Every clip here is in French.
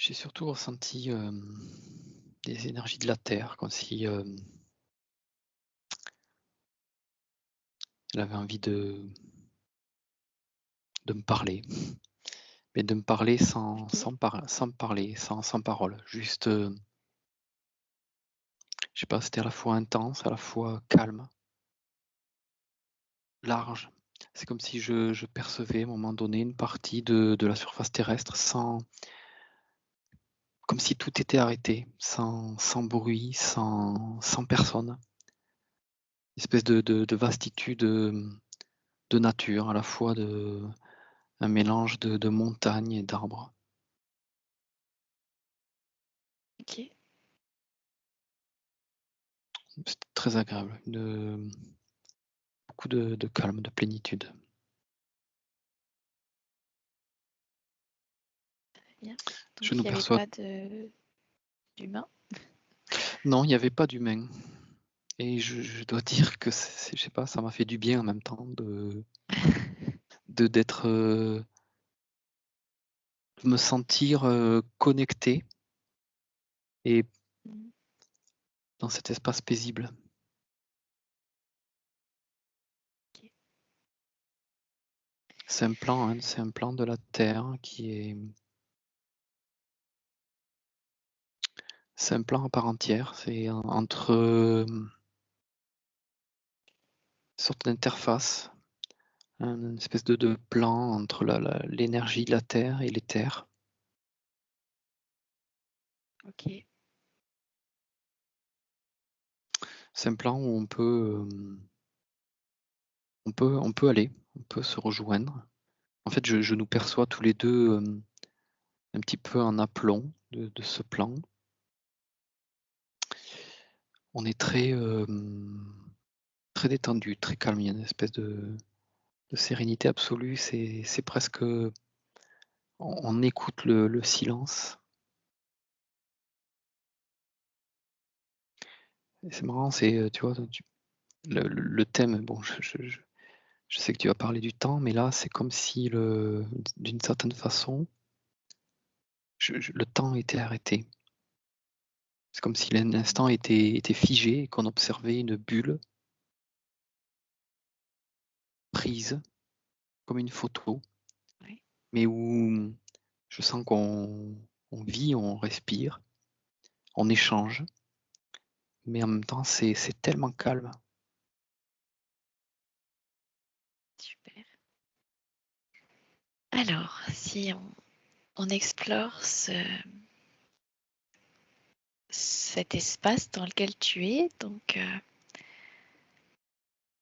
J'ai surtout ressenti des énergies de la terre, comme si elle avait envie de me parler, mais de me parler OK. sans me parler, sans parole. Juste, je sais pas, c'était à la fois intense, à la fois calme, large. C'est comme si je percevais à un moment donné une partie de la surface terrestre comme si tout était arrêté, sans bruit, sans personne. Une espèce de vastitude, de nature, à la fois un mélange de montagnes et d'arbres. OK. C'était très agréable, beaucoup de calme, de plénitude. Bien. Je Donc nous il y avait perçois pas de d'humain? Non, il n'y avait pas d'humain et je dois dire que c'est je sais pas, ça m'a fait du bien en même temps d'être, de me sentir, connecté et Mmh. dans cet espace paisible. OK. C'est un plan de la Terre c'est un plan à part entière. C'est entre, une sorte d'interface, une espèce de plan entre l'énergie de la Terre et les terres. OK. C'est un plan où on peut aller, on peut se rejoindre. En fait, je nous perçois tous les 2 un petit peu en aplomb de ce plan. On est très détendu, très calme. Il y a une espèce de sérénité absolue. C'est presque, on écoute le silence. Et c'est marrant, tu vois, le thème, bon, je sais que tu vas parler du temps, mais là, c'est comme si d'une certaine façon, le temps était arrêté. C'est comme si Mmh. l'instant était figé et qu'on observait une bulle prise comme une photo, Ouais. mais où je sens on vit, on respire, on échange, mais en même temps, c'est tellement calme. Super. Alors, si on explore cet espace dans lequel tu es, donc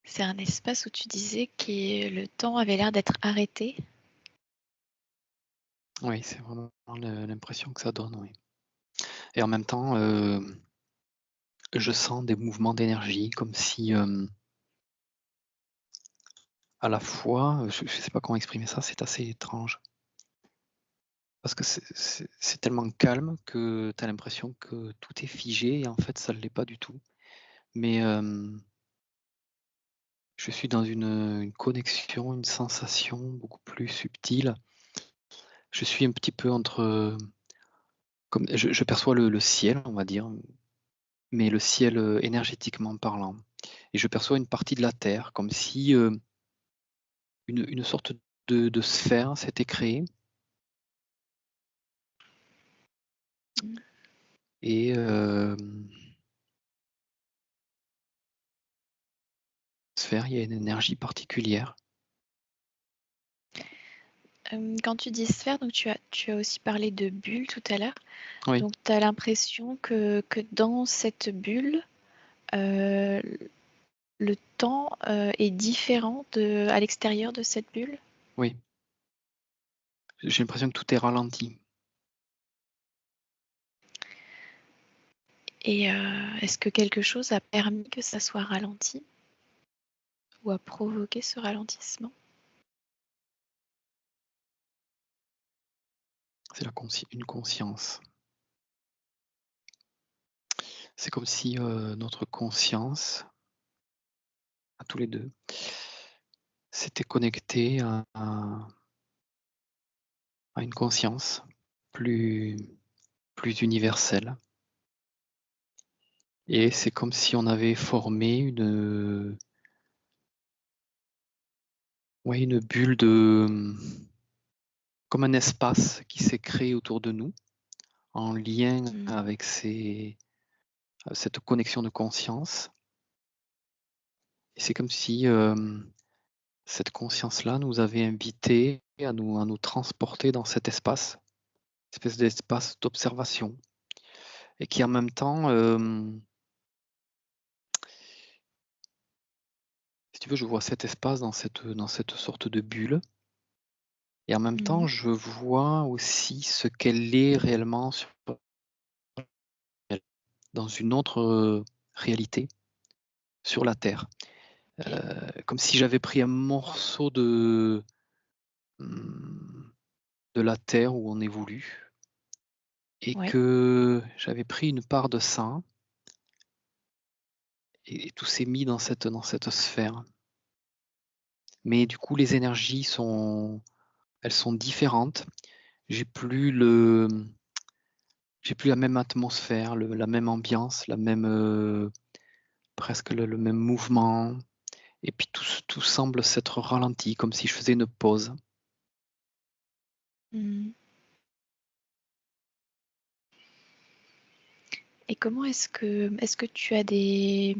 c'est un espace où tu disais que le temps avait l'air d'être arrêté? Oui, c'est vraiment l'impression que ça donne, oui. Et en même temps, je sens des mouvements d'énergie comme si, à la fois, je sais pas comment exprimer ça, c'est assez étrange. Parce que c'est tellement calme que tu as l'impression que tout est figé et en fait, ça ne l'est pas du tout. Mais, je suis dans une connexion, une sensation beaucoup plus subtile. Je suis un petit peu entre, comme je perçois le ciel, on va dire, mais le ciel, énergétiquement parlant et je perçois une partie de la terre comme si, une sorte de sphère s'était créée Mmh. et sphère, il y a une énergie particulière. Quand tu dis sphère, donc tu as aussi parlé de bulle tout à l'heure. Oui, Donc tu as l'impression que dans cette bulle, heu, le temps, est différent à l'extérieur de cette bulle? oui, j'ai l'impression que tout est ralenti. Et est-ce que quelque chose a permis que ça soit ralenti ou a provoqué ce ralentissement? C'est une conscience. C'est comme si, notre conscience, à tous les 2, s'était connectée à une conscience plus plus universel. Et c'est comme si on avait formé une bulle comme un espace qui s'est créé autour de nous, en lien avec cette connexion de conscience. Et c'est comme si cette conscience-là nous avait invités à nous transporter dans cet espace, espèce d'espace d'observation, et qui en même temps, si tu veux, je vois cet espace dans cette sorte de bulle, et en même temps, je vois aussi ce qu'elle est réellement dans une autre réalité, sur la Terre. Comme si j'avais pris un morceau de la Terre où on évolue, et que j'avais pris une part de ça, et tout s'est mis dans cette sphère. Mais du coup, les énergies elles sont différentes. J'ai plus la même atmosphère, la même ambiance, la même, presque le même mouvement. Et puis tout semble s'être ralenti, comme si je faisais une pause. Et comment est-ce que tu as des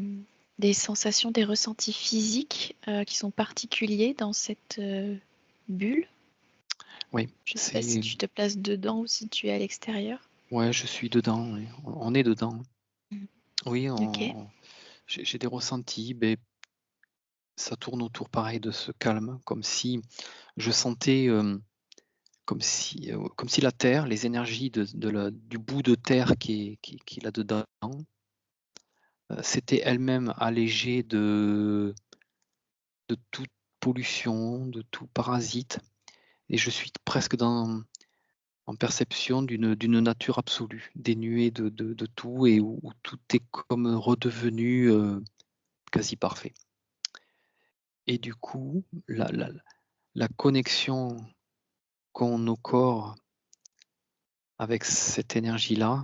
sensations, des ressentis physiques qui sont particuliers dans cette bulle? Oui, Je ne sais pas si tu te places dedans ou si tu es à l'extérieur. Ouais, je suis dedans, oui. On est dedans. Oui, Ok. j'ai des ressentis, mais ça tourne autour pareil de ce calme, comme si je sentais, comme si la terre, les énergies du bout de terre qui est là-dedans, s'étaient elles-mêmes allégées de toute pollution, de tout parasite, et je suis presque en perception d'une nature absolue, dénuée de tout, et où tout est comme redevenu quasi parfait. Et du coup, la connexion qu'ont nos corps avec cette énergie-là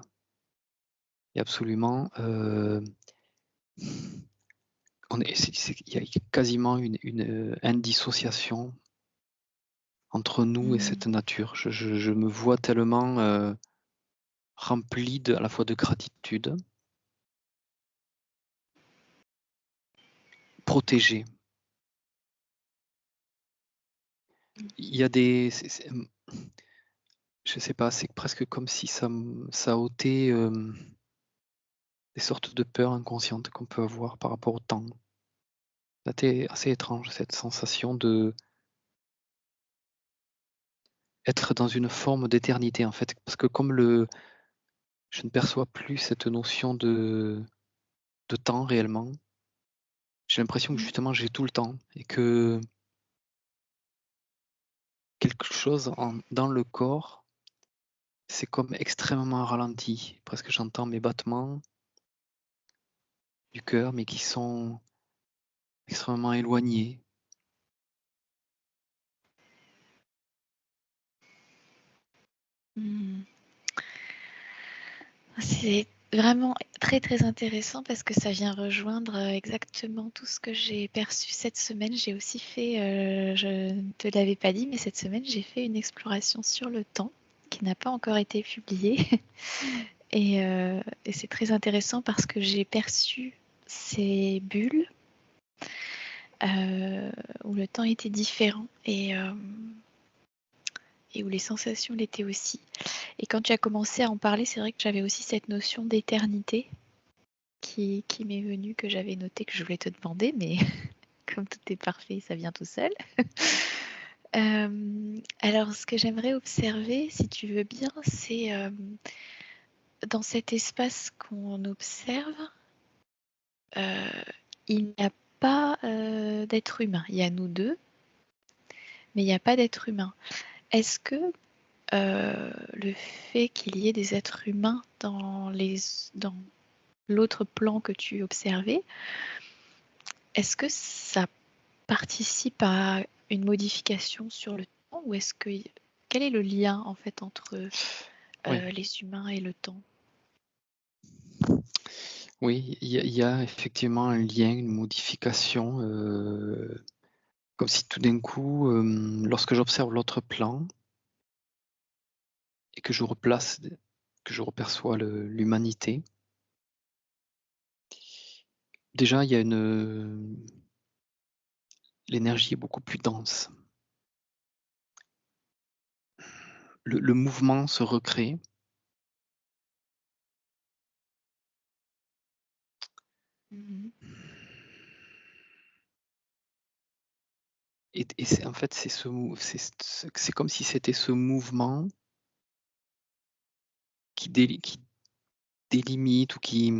est absolument... il y a quasiment une indissociation entre nous et cette nature. Je me vois tellement rempli à la fois de gratitude, protégé. Il y a je sais pas, c'est presque comme si ça ôtait des sortes de peurs inconscientes qu'on peut avoir par rapport au temps. C'est assez étrange, cette sensation de être dans une forme d'éternité, en fait, parce que je ne perçois plus cette notion de temps réellement. J'ai l'impression que justement j'ai tout le temps, et que quelque chose dans le corps, c'est comme extrêmement ralenti. Presque j'entends mes battements du cœur, mais qui sont extrêmement éloignés. C'est vraiment très très intéressant parce que ça vient rejoindre exactement tout ce que j'ai perçu cette semaine. J'ai aussi fait, je ne te l'avais pas dit, mais cette semaine j'ai fait une exploration sur le temps qui n'a pas encore été publiée. Et c'est très intéressant parce que j'ai perçu ces bulles où le temps était différent et où les sensations l'étaient aussi. Et quand tu as commencé à en parler, c'est vrai que j'avais aussi cette notion d'éternité qui m'est venue, que j'avais noté, que je voulais te demander, mais comme tout est parfait, ça vient tout seul. Alors, ce que j'aimerais observer, si tu veux bien, c'est dans cet espace qu'on observe, il n'y a pas d'être humain. Il y a nous deux, mais il n'y a pas d'être humain. Est-ce que le fait qu'il y ait des êtres humains dans l'autre plan que tu observais, est-ce que ça participe à une modification sur le temps, ou quel est le lien en fait entre Oui, les humains et le temps. oui, il y a effectivement un lien, une modification, comme si tout d'un coup, lorsque j'observe l'autre plan et que je reperçois l'humanité, déjà il y a l'énergie est beaucoup plus dense. Le mouvement se recrée Mhm. et c'est en fait, c'est comme si c'était ce mouvement qui délimite ou qui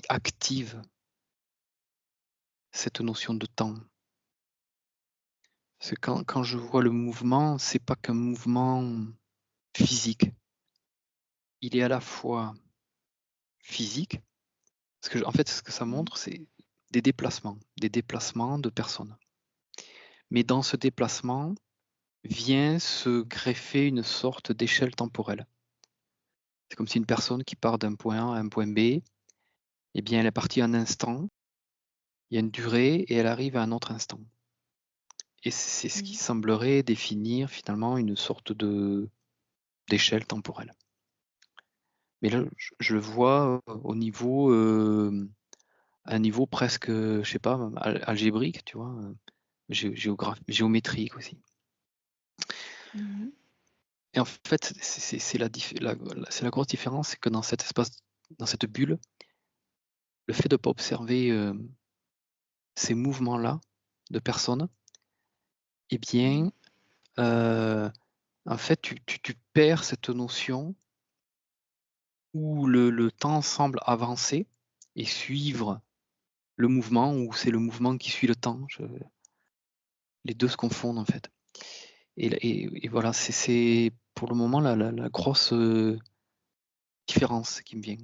active cette notion de temps. Parce que quand je vois le mouvement, c'est pas qu'un mouvement physique. Il est à la fois physique, parce que en fait, ce que ça Mhm. montre, c'est des déplacements de personnes. Mais dans ce déplacement vient se greffer une sorte d'échelle temporelle. C'est comme si une personne qui part d'un point A à un point B, eh bien, elle est partie un instant, il y a une durée et elle arrive à un autre instant. Et c'est ce qui Mhm. semblerait définir finalement une sorte d'échelle temporelle. Mais là, je le vois au niveau, à un niveau presque, je sais pas, algébrique, tu vois, géométrique aussi. Mhm. Et en fait, c'est c'est la grosse différence, c'est que dans cet espace, dans cette bulle, le fait de ne pas observer ces mouvements-là de personnes, eh Mhm. bien, en fait, tu perds cette notion où le temps semble avancer et suivre le mouvement, ou c'est le mouvement qui suit le temps. Les deux se confondent en fait. Et voilà, c'est pour le moment la grosse différence qui me vient.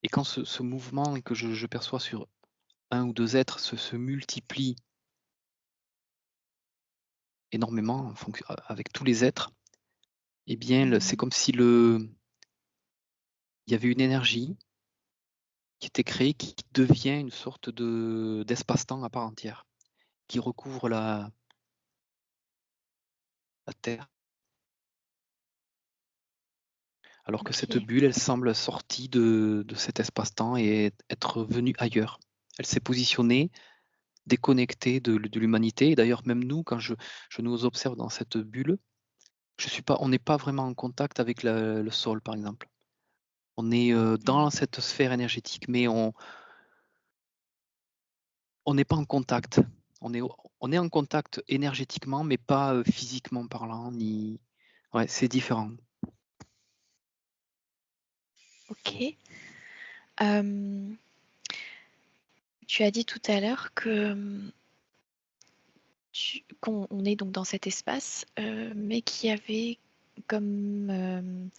Et quand ce mouvement que je perçois sur un ou deux êtres se multiplie énormément avec tous les êtres, eh bien, c'est Mhm. comme si il y avait une énergie qui était créée, qui devient une sorte d'espace-temps à part entière, qui recouvre la Terre. Alors que cette Ok. bulle, elle semble sortie de cet espace-temps et être venue ailleurs. Elle s'est positionnée, déconnectée de l'humanité. Et d'ailleurs, même nous, quand je nous observe dans cette bulle, on n'est pas vraiment en contact avec le sol, par exemple. On est dans Mhm. cette sphère énergétique, mais on n'est pas en contact. On est en contact énergétiquement, mais pas physiquement parlant, ni. Ouais, c'est différent. Ok. Euh, Tu as dit tout à l'heure que qu'on on est donc dans cet espace, mais qu'il y avait comme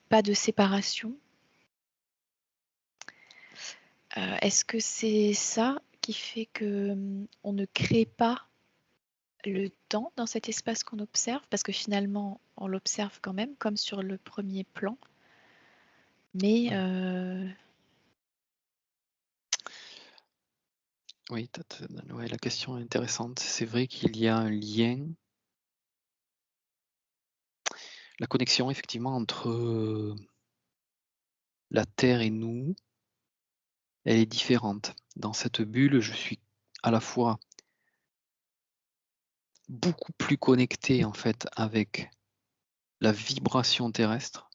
pas de séparation. Est-ce que c'est ça qui fait que on ne crée pas le temps dans cet espace qu'on observe? Parce que finalement, on l'observe quand même, comme sur le premier plan, mais Oui, oui, ouais, la question est intéressante. C'est vrai qu'il y a un lien, la connexion effectivement entre la Terre et nous, elle est différente. Dans cette bulle, je suis à la fois beaucoup plus connecté en fait avec la vibration terrestre,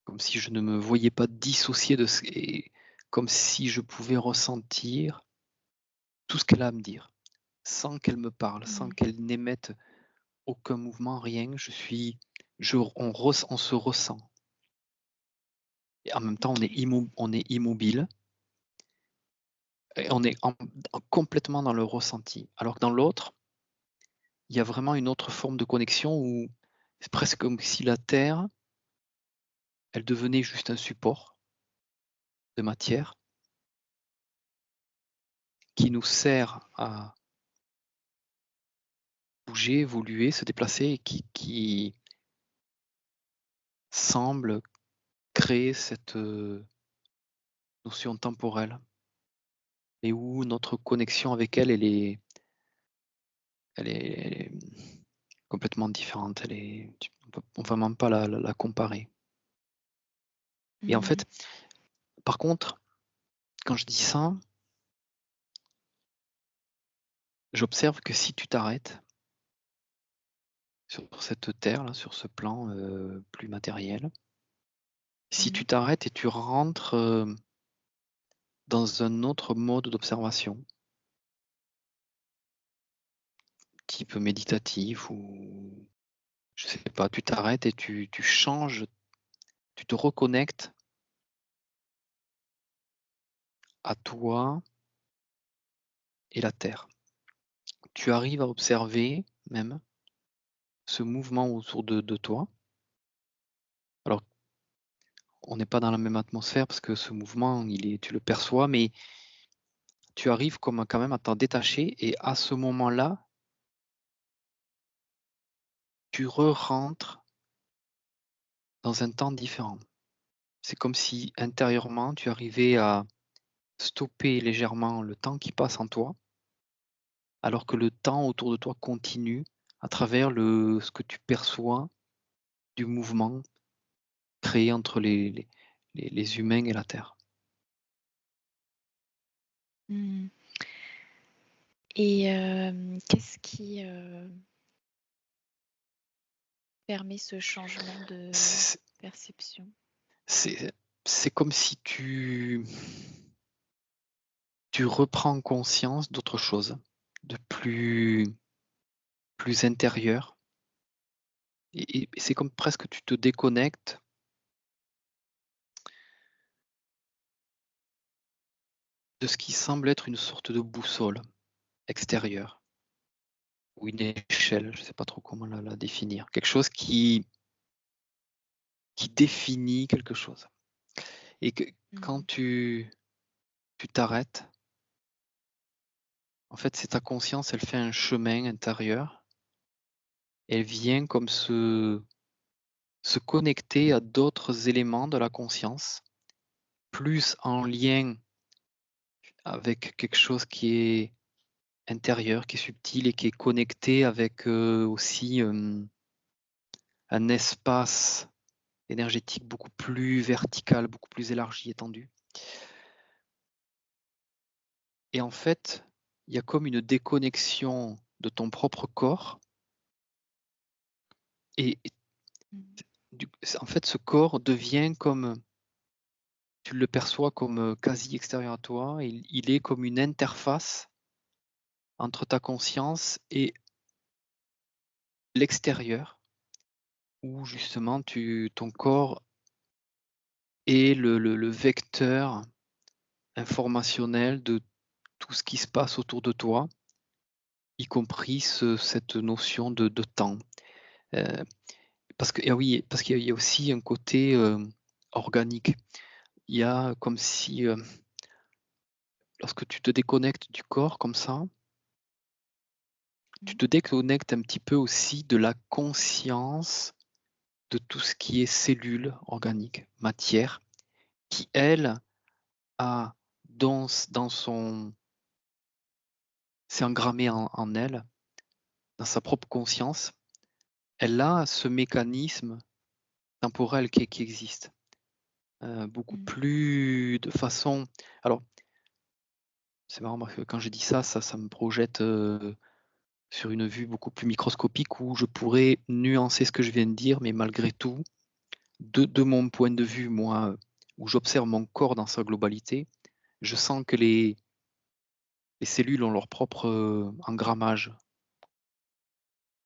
comme si je ne me voyais pas dissocier et comme si je pouvais ressentir tout ce qu'elle a à me dire, sans qu'elle me parle, sans mm, qu'elle n'émette aucun mouvement, rien. On se ressent. Et en même temps, ok, on est immobile et on est complètement dans le ressenti. Alors que dans l'autre, il y a vraiment une autre forme de connexion où c'est presque comme si la Terre, elle devenait juste un support de matière qui nous sert bouger, évoluer, se déplacer et qui semble créer cette, notion temporelle et où notre connexion avec elle, elle est complètement différente. On va même pas la comparer et en Mmh. fait, par contre, quand je dis ça, j'observe que si tu t'arrêtes sur cette terre-là, sur ce plan, plus matériel, si Mmh. tu t'arrêtes et tu rentres, dans un autre mode d'observation, type méditatif ou je sais pas, tu t'arrêtes et tu changes, tu te reconnectes à toi et la terre. Tu arrives à observer même ce mouvement autour de toi. Alors, on n'est pas dans la même atmosphère parce que ce mouvement, tu le perçois, mais tu arrives comme quand même à t'en détacher et à ce moment-là, tu re-rentres dans un temps différent. C'est comme si intérieurement, tu arrivais à stopper légèrement le temps qui passe en toi, alors que le temps autour de toi continue à travers ce que tu perçois du mouvement créé entre les humains et la Terre. Mmh. Et qu'est-ce qui, permet ce changement de C'est perception? c'est c'est comme si tu reprends conscience d'autre chose, de plus intérieur et c'est comme presque tu te déconnectes de ce qui semble être une sorte de boussole extérieure ou une échelle, je ne sais pas trop comment la définir. Quelque chose qui définit quelque chose et que quand Mmh. tu t'arrêtes, en fait, c'est ta conscience, elle fait un chemin intérieur. Elle vient comme se connecter à d'autres éléments de la conscience, plus en lien avec quelque chose qui est intérieur, qui est subtil et qui est connecté avec, aussi, un espace énergétique beaucoup plus vertical, beaucoup plus élargi, étendu et en fait, il y a comme une déconnexion de ton propre corps et Mmh. en fait, ce corps devient comme, tu le perçois comme, quasi extérieur à toi, il est comme une interface entre ta conscience et l'extérieur où justement ton corps est le vecteur informationnel de tout ce qui se passe autour de toi, y compris cette notion de temps. Heu, parce que ah oui, parce qu'il y a aussi un côté, organique. Il y a comme si, lorsque tu te déconnectes du corps comme ça, tu Mmh. te déconnectes un petit peu aussi de la conscience de tout ce qui est cellules organiques, matière, qui elle a dans son c'est engrammé en elle, dans sa propre conscience, elle a ce mécanisme temporel qui existe, beaucoup Mmh. plus de façon alors c'est marrant parce que quand je dis ça, ça me projette, sur une vue beaucoup plus microscopique où je pourrais nuancer ce que je viens de dire, mais malgré tout, de mon point de vue, moi, où j'observe mon corps dans sa globalité, je sens que les cellules ont leur propre, engrammage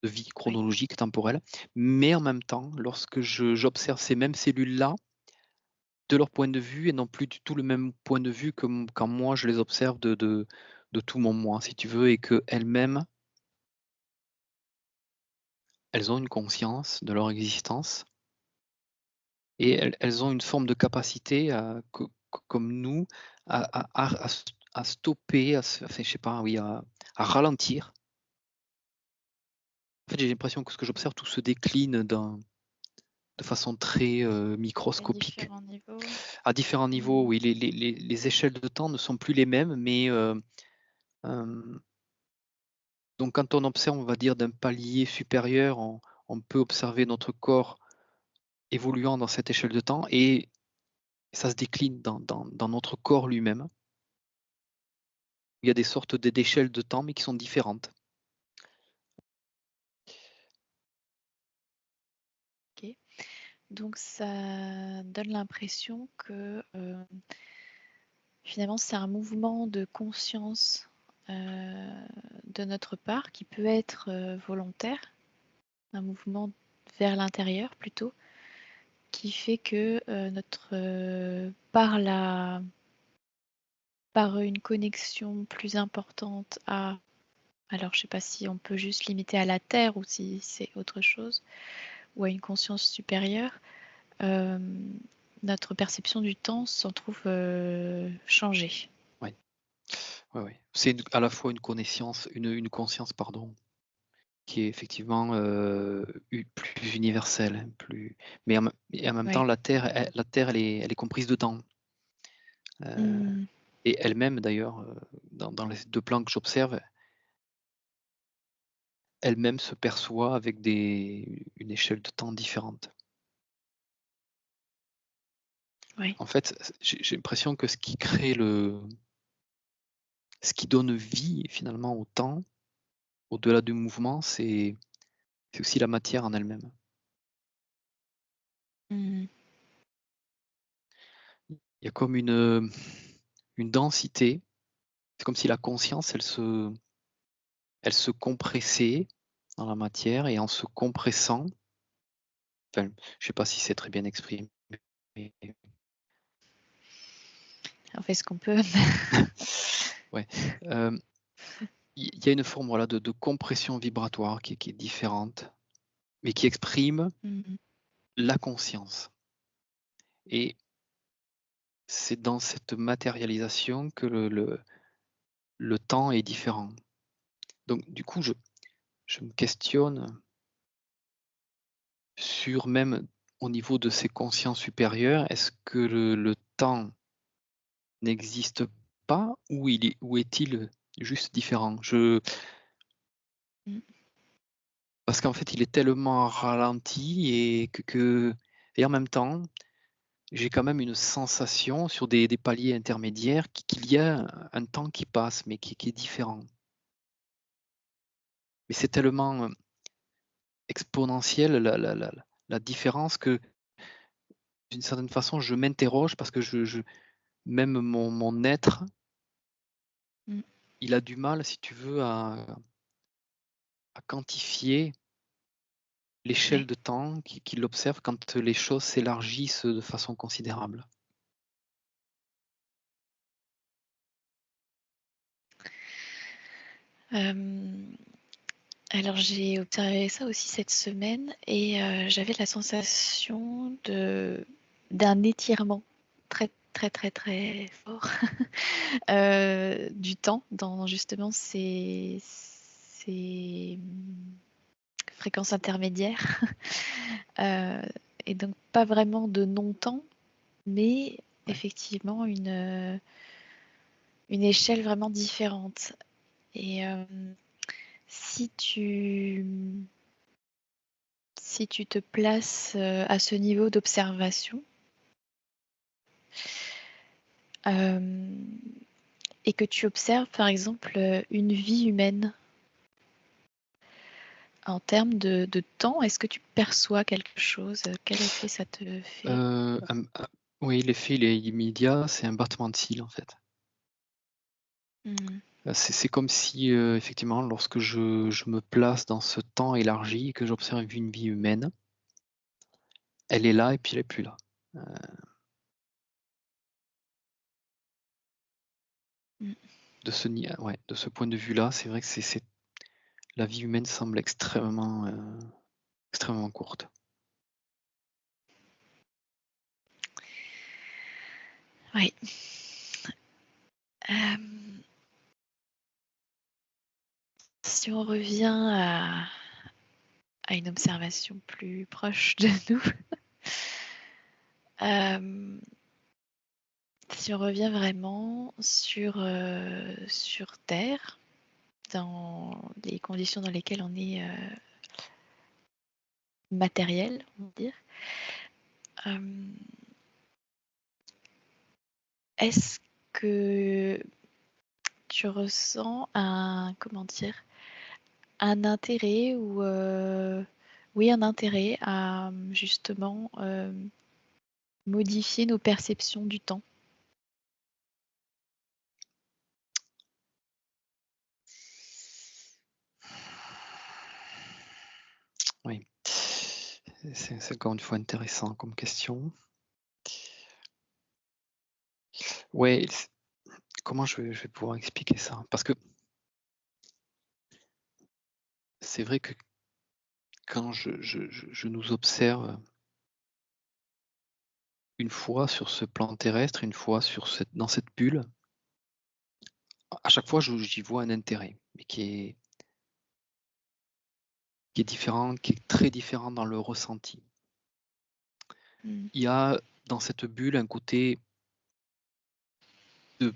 de vie Oui. chronologique, temporelle, mais en même temps, lorsque j'observe ces mêmes cellules-là, de leur point de vue et non plus du tout le même point de vue que quand moi je les observe de tout mon moi, si tu veux, et qu'elles-mêmes, elles ont une conscience de leur existence et elles ont une forme de capacité comme nous à stopper, enfin, je sais pas, oui, à ralentir fait, j'ai l'impression que ce que j'observe, tout se décline de façon très À microscopique. différents niveaux. À différents niveaux, Mmh. oui, les échelles de temps ne sont plus les mêmes, mais donc quand on observe, on va dire, d'un palier supérieur, on peut observer notre corps évoluant dans cette échelle de temps et ça se décline dans notre corps lui-même. Il y a des sortes d'échelles de temps, mais qui sont différentes. OK. Donc ça donne l'impression que, finalement, c'est un mouvement de conscience, de notre part qui peut être, volontaire, un mouvement vers l'intérieur plutôt, qui fait que, par une connexion plus importante à alors je sais pas si on peut juste limiter à la terre ou si c'est autre chose, ou à une conscience supérieure, notre perception du temps s'en trouve, changée. Oui, ouais, ouais. C'est à la fois une conscience, pardon, qui est effectivement plus universelle, hein, et en même temps, Ouais. la Terre, elle est comprise dedans. Mmh. Et elle-même, d'ailleurs, dans les deux plans que j'observe, elle-même se perçoit avec une échelle de temps différente. Ouais. En fait, j'ai l'impression que ce qui donne vie finalement au temps, au-delà du mouvement, c'est aussi la matière en elle-même. Mmh. Il y a comme une densité, c'est comme si la conscience, elle se compressait dans la matière et en se compressant, enfin, je sais pas si c'est très bien exprimé, mais On fait ce qu'on peut. ouais, hem, il y a une forme, voilà, de compression vibratoire qui est différente, mais qui exprime Mmh. la conscience et c'est dans cette matérialisation que le temps est différent. Donc du coup, je me questionne sur même au niveau de ces consciences supérieures, est-ce que le temps n'existe pas ou est-il juste différent? Mmh. Parce qu'en fait, il est tellement ralenti et en même temps, j'ai quand même une sensation sur des paliers intermédiaires qu'il y a un temps qui passe, mais qui est différent. Mais c'est tellement, exponentiel la différence que, d'une certaine façon, je m'interroge parce que je même mon être, Mmh. il a du mal, si tu veux, à quantifier l'échelle Ouais. de temps qu'il observe quand les choses s'élargissent de façon considérable. Hem, alors j'ai observé ça aussi cette semaine et j'avais la sensation d'un étirement très, très, très, très fort, du temps dans justement fréquences intermédiaires. Heu et donc pas vraiment de non-temps, mais Ouais. effectivement une échelle vraiment différente et si tu si tu te places, à ce niveau d'observation, hem et que tu observes par exemple, une vie humaine en termes de temps, est-ce que tu perçois quelque chose? Quel effet ça te fait? Oui, l'effet, il est immédiat, c'est un battement de cils, en fait. Mmh. C'est comme si, effectivement, lorsque je me place dans ce temps élargi et que j'observe une vie humaine, elle est là et puis elle est plus là. Heu, Mmh. de ce point de vue-là, c'est vrai que c'est la vie humaine semble extrêmement courte. Oui. Hem, si on revient à une observation plus proche de nous. Si on revient vraiment sur Terre, dans les conditions dans lesquelles on est matériel, on va dire, est-ce que tu ressens un intérêt ou oui, un intérêt à justement modifier nos perceptions du temps? Oui. C'est encore une fois intéressant comme question. Ouais, comment je vais pouvoir expliquer ça? Parce que c'est vrai que quand je nous observe une fois sur ce plan terrestre, une fois dans cette bulle, à chaque fois j'y vois un intérêt, mais qui est différent, qui est très différent dans le ressenti. Mmh. Il y a dans cette bulle un côté de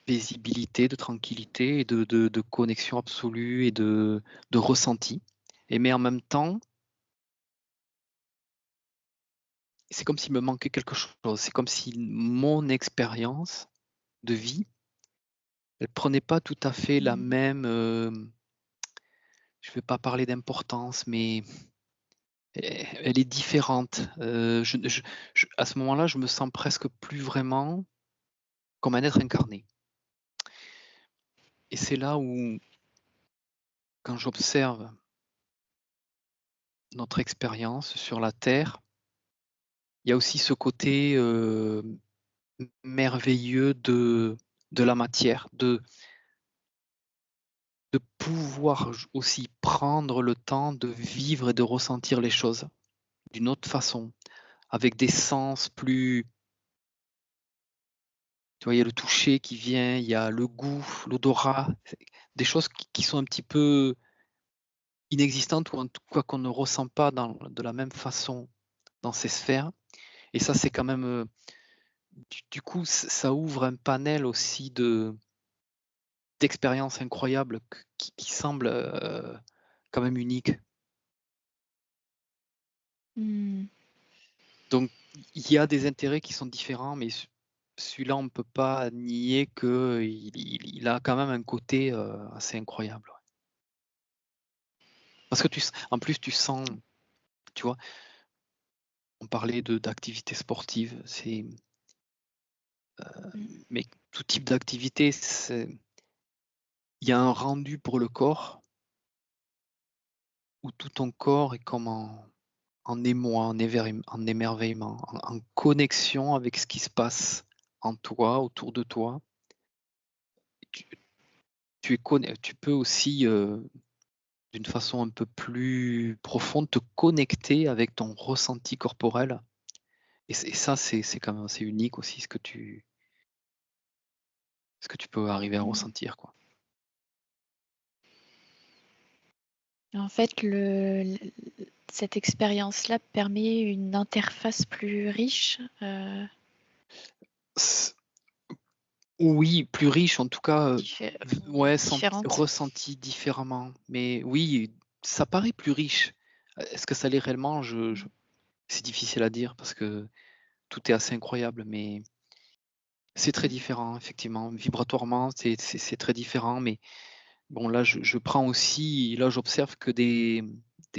paisibilité, de tranquillité et de connexion absolue et de ressenti. Mais en même temps, c'est comme s'il me manquait quelque chose. C'est comme si mon expérience de vie, elle prenait pas tout à fait la Mmh. même, je vais pas parler d'importance, mais elle est différente. À ce moment-là, je me sens presque plus vraiment comme un être incarné. Et c'est là où, quand j'observe notre expérience sur la Terre, il y a aussi ce côté, merveilleux de la matière, de pouvoir aussi prendre le temps de vivre et de ressentir les choses d'une autre façon, avec des sens plus, tu vois, il y a le toucher qui vient, il y a le goût, l'odorat, des choses qui sont un petit peu inexistantes ou en tout cas qu'on ne ressent pas de la même façon dans ces sphères. Et ça, c'est quand même, du coup, ça ouvre un panel aussi d'expériences incroyables qui semblent quand même uniques. Mmh. Donc, il y a des intérêts qui sont différents, mais celui-là, on ne peut pas nier qu'il a quand même un côté assez incroyable. Ouais. Parce que en plus, tu sens, tu vois, on parlait d'activités sportives, Mmh. mais tout type d'activité, il y a un rendu pour le corps où tout ton corps est comme en émoi, en émerveillement, en connexion avec ce qui se passe en toi, autour de toi. Tu, tu peux aussi, d'une façon un peu plus profonde, te connecter avec ton ressenti corporel. Et ça, c'est quand même assez unique aussi, ce que tu peux arriver à Mmh. ressentir, quoi. En fait, cette expérience-là permet une interface plus riche. S- Oui, plus riche, en tout cas, Diffé ouais, différente. ressenti différemment. Mais oui, ça paraît plus riche. Est-ce que ça l'est réellement? Mmh. C'est difficile à dire parce que tout est assez incroyable, mais c'est très Mmh. différent, effectivement. Vibratoirement, c'est très différent. Mais bon, là, je prends aussi, là, j'observe que des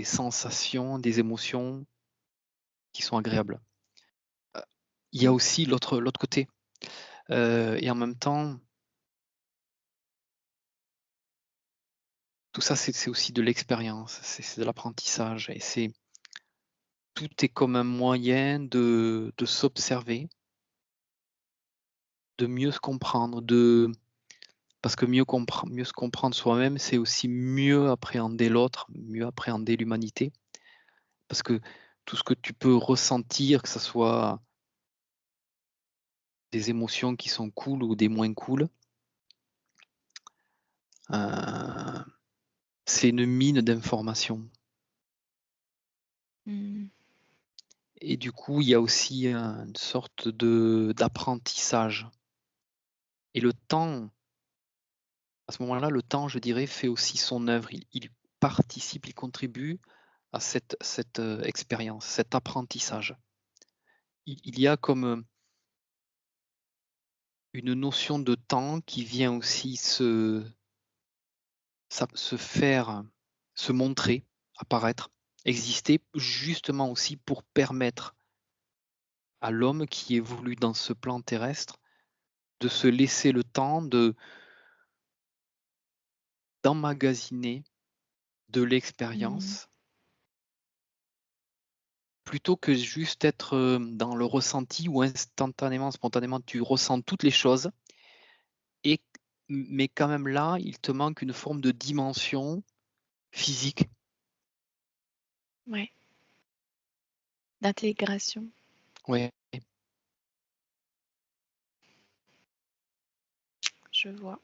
sensations, des émotions qui sont agréables. Il y a Mmh. aussi l'autre côté. Et en même temps, tout ça, c'est aussi de l'expérience, c'est de l'apprentissage. Et tout est comme un moyen de s'observer, de mieux se comprendre, parce que mieux se comprendre soi-même, c'est aussi mieux appréhender l'autre, mieux appréhender l'humanité. Parce que tout ce que tu peux ressentir, que ce soit des émotions qui sont cool ou des moins cool, heu, c'est une mine d'informations. Et du coup, il y a aussi une sorte d'apprentissage. Et le temps, à ce moment-là, le temps, je dirais, fait aussi son œuvre. Il participe, il contribue à cette expérience, cet apprentissage. Il y a comme une notion de temps qui vient aussi se faire, se montrer, apparaître, exister, justement aussi pour permettre à l'homme qui évolue dans ce plan terrestre de se laisser le temps d'emmagasiner de Mmh. l'expérience, plutôt que juste être, dans le ressenti où instantanément, spontanément, tu ressens toutes les choses et mais quand même là, il te manque une forme de dimension physique. Ouais, d'intégration. Ouais, Je vois.